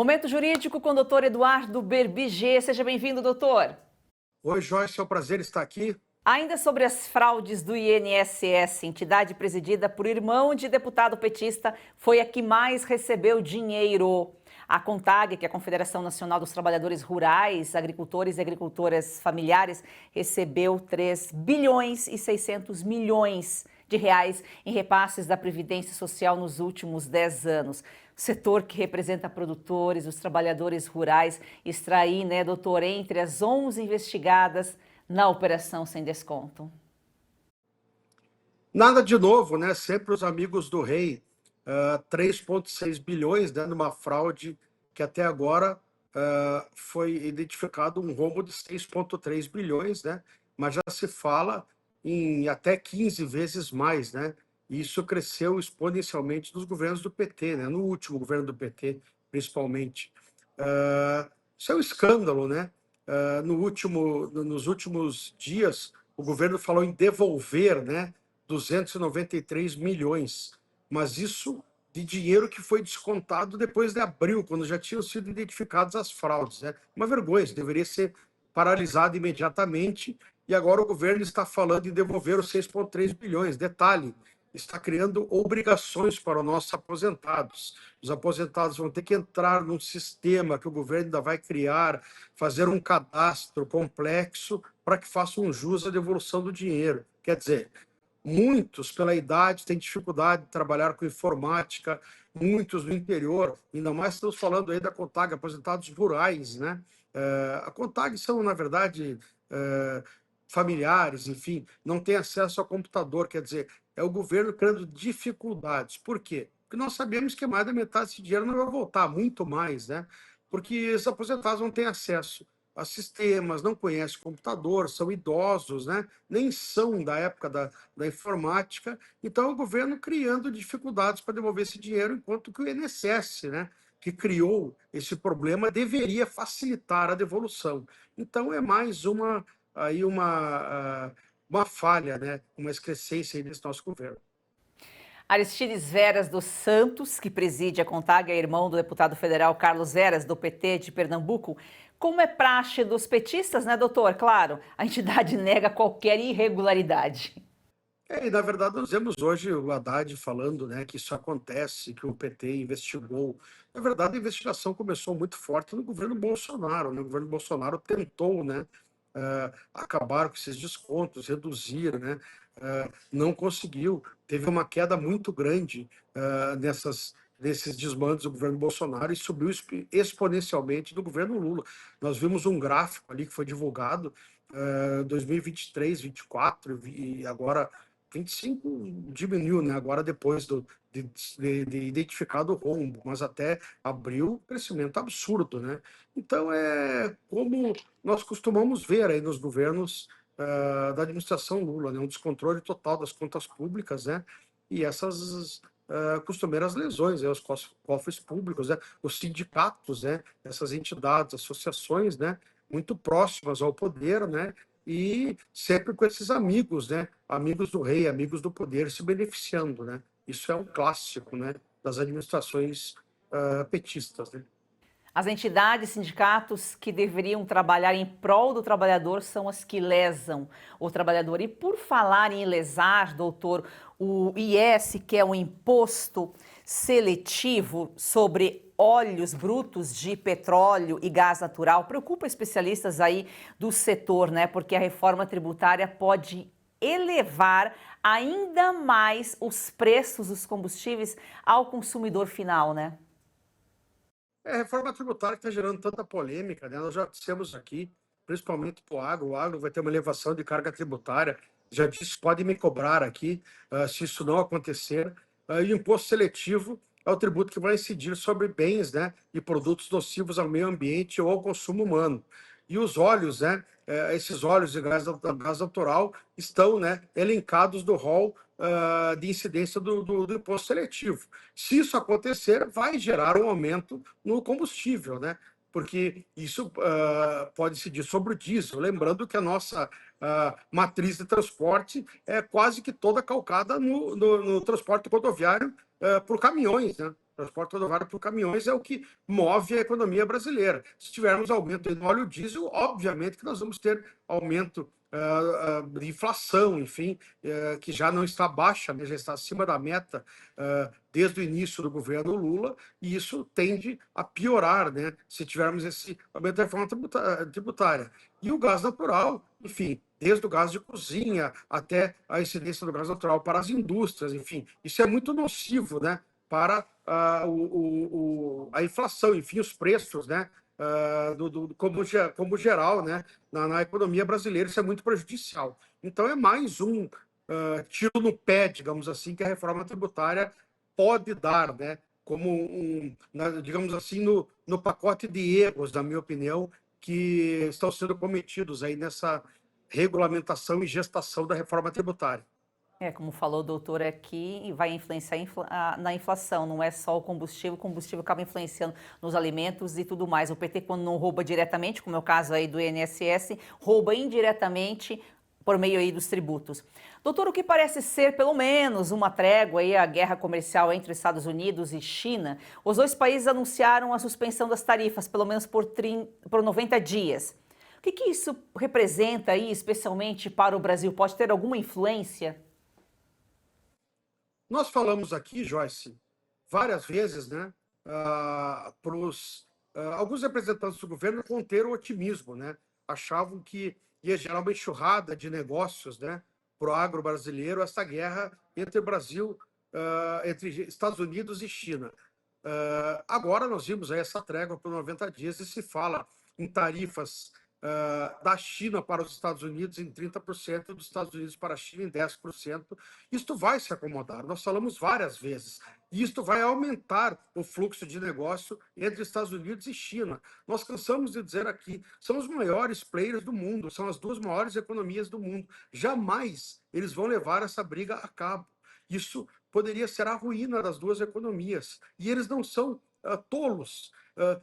Momento Jurídico com o doutor Eduardo Berbigê. Seja bem-vindo, doutor. Oi, Joyce, é um prazer estar aqui. Ainda sobre as fraudes do INSS, entidade presidida por irmão de deputado petista, foi a que mais recebeu dinheiro. A CONTAG, que é a Confederação Nacional dos Trabalhadores Rurais, Agricultores e Agricultoras Familiares, recebeu 3 bilhões e 600 milhões de reais em repasses da Previdência Social nos últimos 10 anos. O setor que representa produtores, os trabalhadores rurais, extrair, doutor, entre as 11 investigadas na operação sem desconto. Nada de novo, né? Sempre os amigos do rei. 3,6 bilhões, né, numa fraude que até agora foi identificado um rombo de 6,3 bilhões, né? Mas já se fala em até 15 vezes mais, né? E isso cresceu exponencialmente nos governos do PT, né? No último governo do PT, principalmente. Isso é um escândalo, né? Nos últimos dias, o governo falou em devolver, né, 293 milhões, mas isso de dinheiro que foi descontado depois de abril, quando já tinham sido identificadas as fraudes, né? Uma vergonha, isso deveria ser paralisado imediatamente, e agora o governo está falando em devolver os 6,3 bilhões. Detalhe, está criando obrigações para os nossos aposentados. Os aposentados vão ter que entrar num sistema que o governo ainda vai criar, fazer um cadastro complexo para que façam jus à devolução do dinheiro. Quer dizer, muitos, pela idade, têm dificuldade de trabalhar com informática, muitos no interior, ainda mais estamos falando aí da CONTAG, aposentados rurais, né? A CONTAG são, na verdade, familiares, enfim, não têm acesso ao computador, quer dizer, é o governo criando dificuldades. Por quê? Porque nós sabemos que mais da metade desse dinheiro não vai voltar, muito mais, né? Porque os aposentados não têm acesso a sistemas, não conhecem computador, são idosos, né? Nem são da época da informática. Então, é o governo criando dificuldades para devolver esse dinheiro, enquanto que o INSS, né, que criou esse problema, deveria facilitar a devolução. Então, é mais uma falha, né? Uma excrescência aí desse nosso governo. Aristides Veras dos Santos, que preside a CONTAG, é irmão do deputado federal Carlos Veras, do PT de Pernambuco. Como é praxe dos petistas, né, doutor? Claro, a entidade nega qualquer irregularidade. E, na verdade, nós vemos hoje o Haddad falando, né, que isso acontece, que o PT investigou. Na verdade, a investigação começou muito forte no governo Bolsonaro, né? O governo Bolsonaro tentou, né, acabar com esses descontos, reduzir, né? Não conseguiu. Teve uma queda muito grande nesses desmandos do governo Bolsonaro e subiu exponencialmente do governo Lula. Nós vimos um gráfico ali que foi divulgado 2023, 24 e agora 25 diminuiu, né? Agora depois de identificado o rombo, mas até abril, crescimento absurdo, né? Então é como nós costumamos ver aí nos governos da administração Lula, né? Um descontrole total das contas públicas, né? E essas costumeiras lesões, né? Os cofres públicos, né? Os sindicatos, né? Essas entidades, associações, né? Muito próximas ao poder, né? E sempre com esses amigos, né? Amigos do rei, amigos do poder se beneficiando, né? Isso é um clássico, né? Das administrações petistas, né? As entidades, sindicatos que deveriam trabalhar em prol do trabalhador são as que lesam o trabalhador. E por falar em lesar, doutor, o IS, que é um imposto seletivo sobre óleos brutos de petróleo e gás natural, preocupa especialistas aí do setor, né? Porque a reforma tributária pode elevar ainda mais os preços dos combustíveis ao consumidor final, né? A reforma tributária que está gerando tanta polêmica, né? Nós já dissemos aqui, principalmente para o agro vai ter uma elevação de carga tributária. Já disse, pode me cobrar aqui, se isso não acontecer. E o imposto seletivo é o tributo que vai incidir sobre bens, né, e produtos nocivos ao meio ambiente ou ao consumo humano. E os óleos, né, esses óleos de gás natural estão, né, elencados do rol de incidência do imposto seletivo. Se isso acontecer, vai gerar um aumento no combustível, né? Porque isso pode incidir sobre o diesel. Lembrando que a nossa matriz de transporte é quase que toda calcada no transporte rodoviário por caminhões, né? transporte rodoviário por caminhões é o que move a economia brasileira. Se tivermos aumento no óleo diesel, obviamente que nós vamos ter aumento de inflação, enfim, que já não está baixa, né, já está acima da meta desde o início do governo Lula, e isso tende a piorar, né, se tivermos esse aumento da reforma tributária. E o gás natural, enfim, desde o gás de cozinha até a incidência do gás natural para as indústrias, enfim, isso é muito nocivo, né, para a inflação, enfim, os preços, né, como geral, né, na economia brasileira, isso é muito prejudicial. Então, é mais um tiro no pé, digamos assim, que a reforma tributária pode dar, né, digamos assim, no pacote de erros, na minha opinião, que estão sendo cometidos aí nessa regulamentação e gestação da reforma tributária. Como falou o doutor aqui, vai influenciar na inflação, não é só o combustível acaba influenciando nos alimentos e tudo mais. O PT, quando não rouba diretamente, como é o caso aí do INSS, rouba indiretamente por meio aí dos tributos. Doutor, o que parece ser, pelo menos, uma trégua aí à guerra comercial entre Estados Unidos e China, os dois países anunciaram a suspensão das tarifas, pelo menos por 90 dias. O que isso representa aí, especialmente para o Brasil? Pode ter alguma influência? Nós falamos aqui, Joyce, várias vezes, né, para alguns representantes do governo conteram o otimismo, né? Achavam que ia gerar uma enxurrada de negócios, né, para o agro brasileiro, essa guerra entre o Brasil, entre Estados Unidos e China. Agora nós vimos aí essa trégua por 90 dias e se fala em tarifas da China para os Estados Unidos em 30%, dos Estados Unidos para a China em 10%. Isto vai se acomodar, nós falamos várias vezes. E isto vai aumentar o fluxo de negócio entre Estados Unidos e China. Nós cansamos de dizer aqui, são os maiores players do mundo, são as duas maiores economias do mundo. Jamais eles vão levar essa briga a cabo. Isso poderia ser a ruína das duas economias. E eles não são tolos.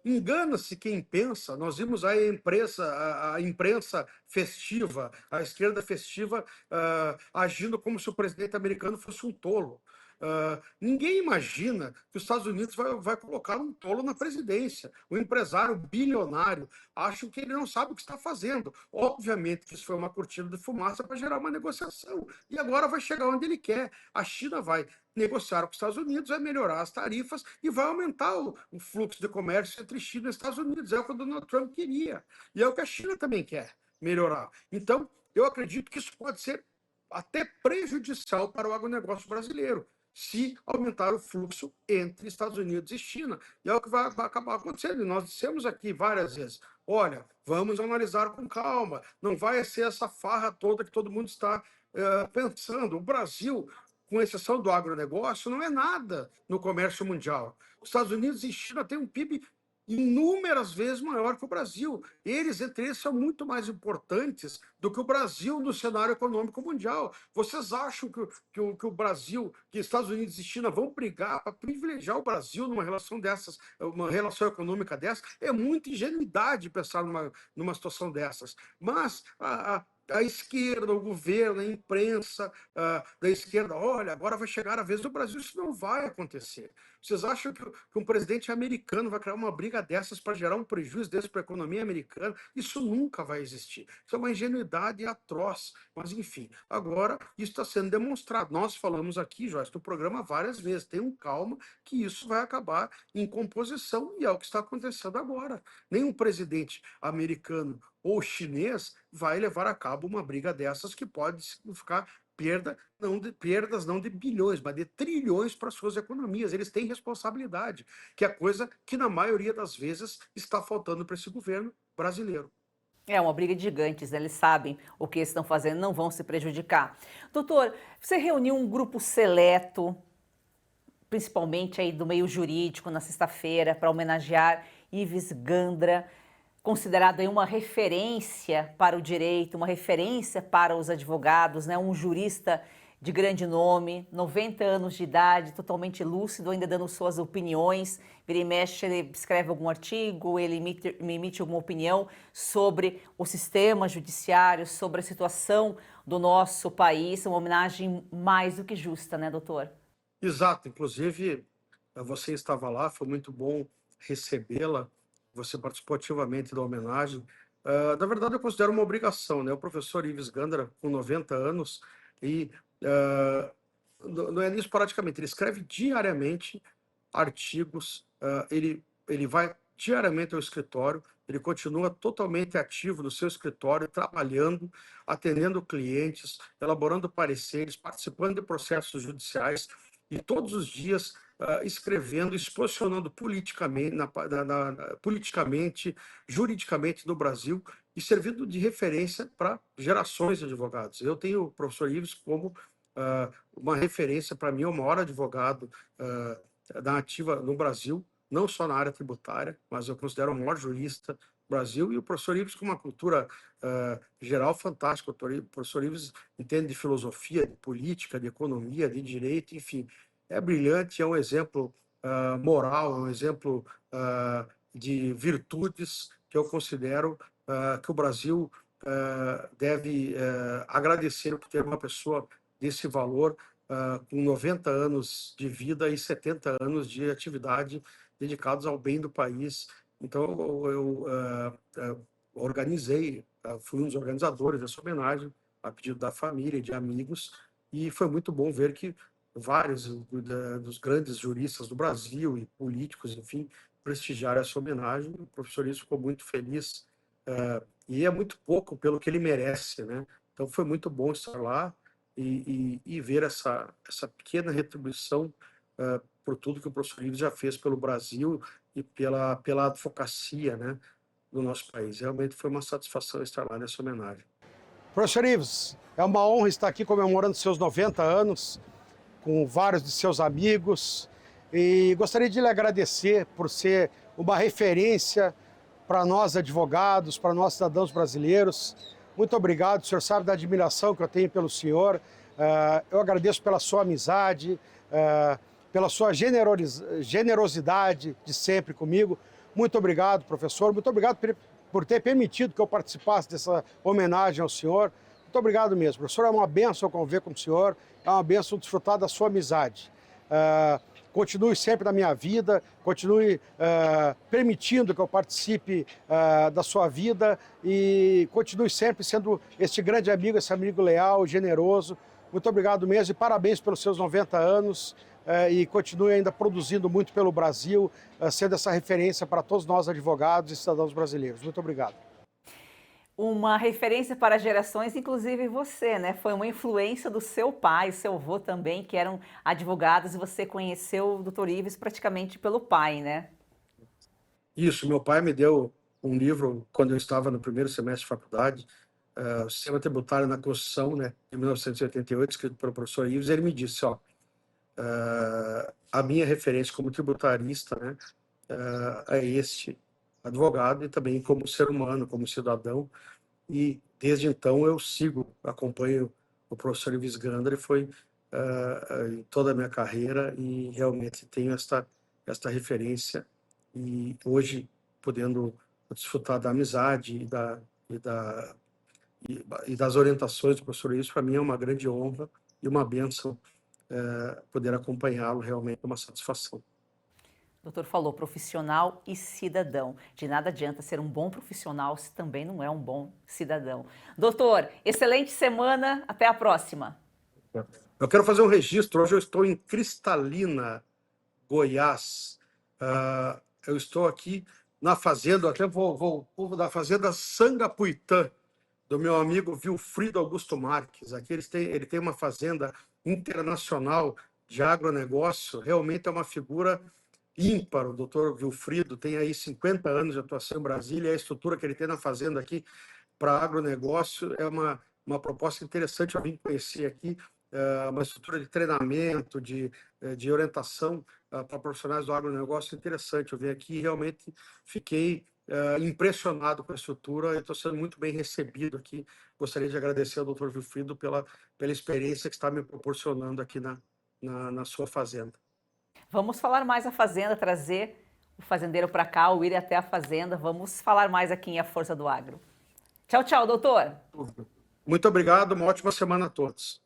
Engana-se quem pensa. Nós vimos a imprensa festiva, a esquerda festiva, agindo como se o presidente americano fosse um tolo. Ninguém imagina que os Estados Unidos vai colocar um tolo na presidência. O empresário bilionário acha que ele não sabe o que está fazendo. Obviamente que isso foi uma cortina de fumaça para gerar uma negociação. E agora vai chegar onde ele quer. A China vai negociar com os Estados Unidos, vai melhorar as tarifas e vai aumentar o fluxo de comércio entre China e Estados Unidos. É o que o Donald Trump queria. E é o que a China também quer, melhorar. Então, eu acredito que isso pode ser até prejudicial para o agronegócio brasileiro, se aumentar o fluxo entre Estados Unidos e China. E é o que vai acabar acontecendo. E nós dissemos aqui várias vezes, olha, vamos analisar com calma, não vai ser essa farra toda que todo mundo está pensando. O Brasil, com exceção do agronegócio, não é nada no comércio mundial. Os Estados Unidos e China têm um PIB inúmeras vezes maior que o Brasil. Eles, entre eles, são muito mais importantes do que o Brasil no cenário econômico mundial. Vocês acham que o Brasil, que Estados Unidos e China vão brigar para privilegiar o Brasil numa relação dessas, uma relação econômica dessa? É muita ingenuidade pensar numa situação dessas. Mas a esquerda, o governo, a imprensa da esquerda, olha, agora vai chegar a vez do Brasil, isso não vai acontecer. Vocês acham que um presidente americano vai criar uma briga dessas para gerar um prejuízo desse para a economia americana? Isso nunca vai existir. Isso é uma ingenuidade atroz. Mas, enfim, agora isso está sendo demonstrado. Nós falamos aqui, Joyce, no programa várias vezes, tenham calma que isso vai acabar em composição e é o que está acontecendo agora. Nenhum presidente americano ou chinês vai levar a cabo uma briga dessas que pode significar perdas não de bilhões, mas de trilhões para suas economias. Eles têm responsabilidade, que é coisa que na maioria das vezes está faltando para esse governo brasileiro. É uma briga de gigantes, né? Eles sabem o que estão fazendo, não vão se prejudicar. Doutor, você reuniu um grupo seleto, principalmente aí do meio jurídico, na sexta-feira, para homenagear Ives Gandra, considerado aí uma referência para o direito, uma referência para os advogados, né? Um jurista de grande nome, 90 anos de idade, totalmente lúcido, ainda dando suas opiniões. Vira e mexe, ele escreve algum artigo, ele emite alguma opinião sobre o sistema judiciário, sobre a situação do nosso país. Uma homenagem mais do que justa, né, doutor? Exato. Inclusive, você estava lá, foi muito bom recebê-la, você participou ativamente da homenagem. Na verdade, eu considero uma obrigação, né? O professor Ives Gandara, com 90 anos, e não é nisso praticamente, ele escreve diariamente artigos, ele vai diariamente ao escritório, ele continua totalmente ativo no seu escritório, trabalhando, atendendo clientes, elaborando pareceres, participando de processos judiciais e todos os dias escrevendo, se posicionando politicamente, politicamente, juridicamente no Brasil e servindo de referência para gerações de advogados. Eu tenho o professor Ives como uma referência, para mim, é o maior advogado da ativa no Brasil, não só na área tributária, mas eu considero o maior jurista do Brasil, e o professor Ives com uma cultura geral fantástica. O professor Ives entende de filosofia, de política, de economia, de direito, enfim, é brilhante, é um exemplo moral, é um exemplo de virtudes que eu considero que o Brasil deve agradecer por ter uma pessoa desse valor, com 90 anos de vida e 70 anos de atividade dedicados ao bem do país. Então, eu organizei, fui um dos organizadores dessa homenagem, a pedido da família e de amigos, e foi muito bom ver que vários dos grandes juristas do Brasil e políticos, enfim, prestigiaram essa homenagem. O professor Isso ficou muito feliz, e é muito pouco pelo que ele merece, né? Então, foi muito bom estar lá e ver essa pequena retribuição por tudo que o professor Ives já fez pelo Brasil e pela advocacia, né, do nosso país. Realmente foi uma satisfação estar lá nessa homenagem. Professor Ives, é uma honra estar aqui comemorando seus 90 anos, com vários de seus amigos, e gostaria de lhe agradecer por ser uma referência para nós advogados, para nós cidadãos brasileiros. Muito obrigado, o senhor sabe da admiração que eu tenho pelo senhor. Eu agradeço pela sua amizade, pela sua generosidade de sempre comigo. Muito obrigado, professor. Muito obrigado por ter permitido que eu participasse dessa homenagem ao senhor. Muito obrigado mesmo. Professor, é uma bênção conviver com o senhor, é uma bênção desfrutar da sua amizade. Continue sempre na minha vida, continue permitindo que eu participe da sua vida e continue sempre sendo este grande amigo, esse amigo leal, generoso. Muito obrigado mesmo e parabéns pelos seus 90 anos e continue ainda produzindo muito pelo Brasil, sendo essa referência para todos nós advogados e cidadãos brasileiros. Muito obrigado. Uma referência para gerações, inclusive você, né? Foi uma influência do seu pai, seu avô também, que eram advogados, e você conheceu o Dr. Ives praticamente pelo pai, né? Isso, meu pai me deu um livro quando eu estava no primeiro semestre de faculdade, o Sistema Tributário na Constituição, né, de 1988, escrito pelo professor Ives. Ele me disse, ó, a minha referência como tributarista, né, é este advogado e também como ser humano, como cidadão. E desde então eu acompanho o professor Ives Gandara, e foi em toda a minha carreira, e realmente tenho esta referência, e hoje podendo desfrutar da amizade e das orientações do professor Ives, para mim é uma grande honra e uma bênção poder acompanhá-lo, realmente é uma satisfação. O doutor falou profissional e cidadão. De nada adianta ser um bom profissional se também não é um bom cidadão. Doutor, excelente semana. Até a próxima. Eu quero fazer um registro. Hoje eu estou em Cristalina, Goiás. Eu estou aqui na fazenda, até vou da fazenda Sangapuitã, do meu amigo Vilfrido Augusto Marques. Aqui ele tem uma fazenda internacional de agronegócio. Realmente é uma figura ímpar. O doutor Vilfrido tem aí 50 anos de atuação em Brasília, e a estrutura que ele tem na fazenda aqui para agronegócio é uma proposta interessante. Eu vim conhecer aqui uma estrutura de treinamento, de orientação para profissionais do agronegócio interessante. Eu vim aqui e realmente fiquei impressionado com a estrutura. Eu estou sendo muito bem recebido aqui. Gostaria de agradecer ao doutor Vilfrido pela experiência que está me proporcionando aqui na sua fazenda. Vamos falar mais a fazenda, trazer o fazendeiro para cá, ou ir até a fazenda. Vamos falar mais aqui em A Força do Agro. Tchau, tchau, doutor. Muito obrigado, uma ótima semana a todos.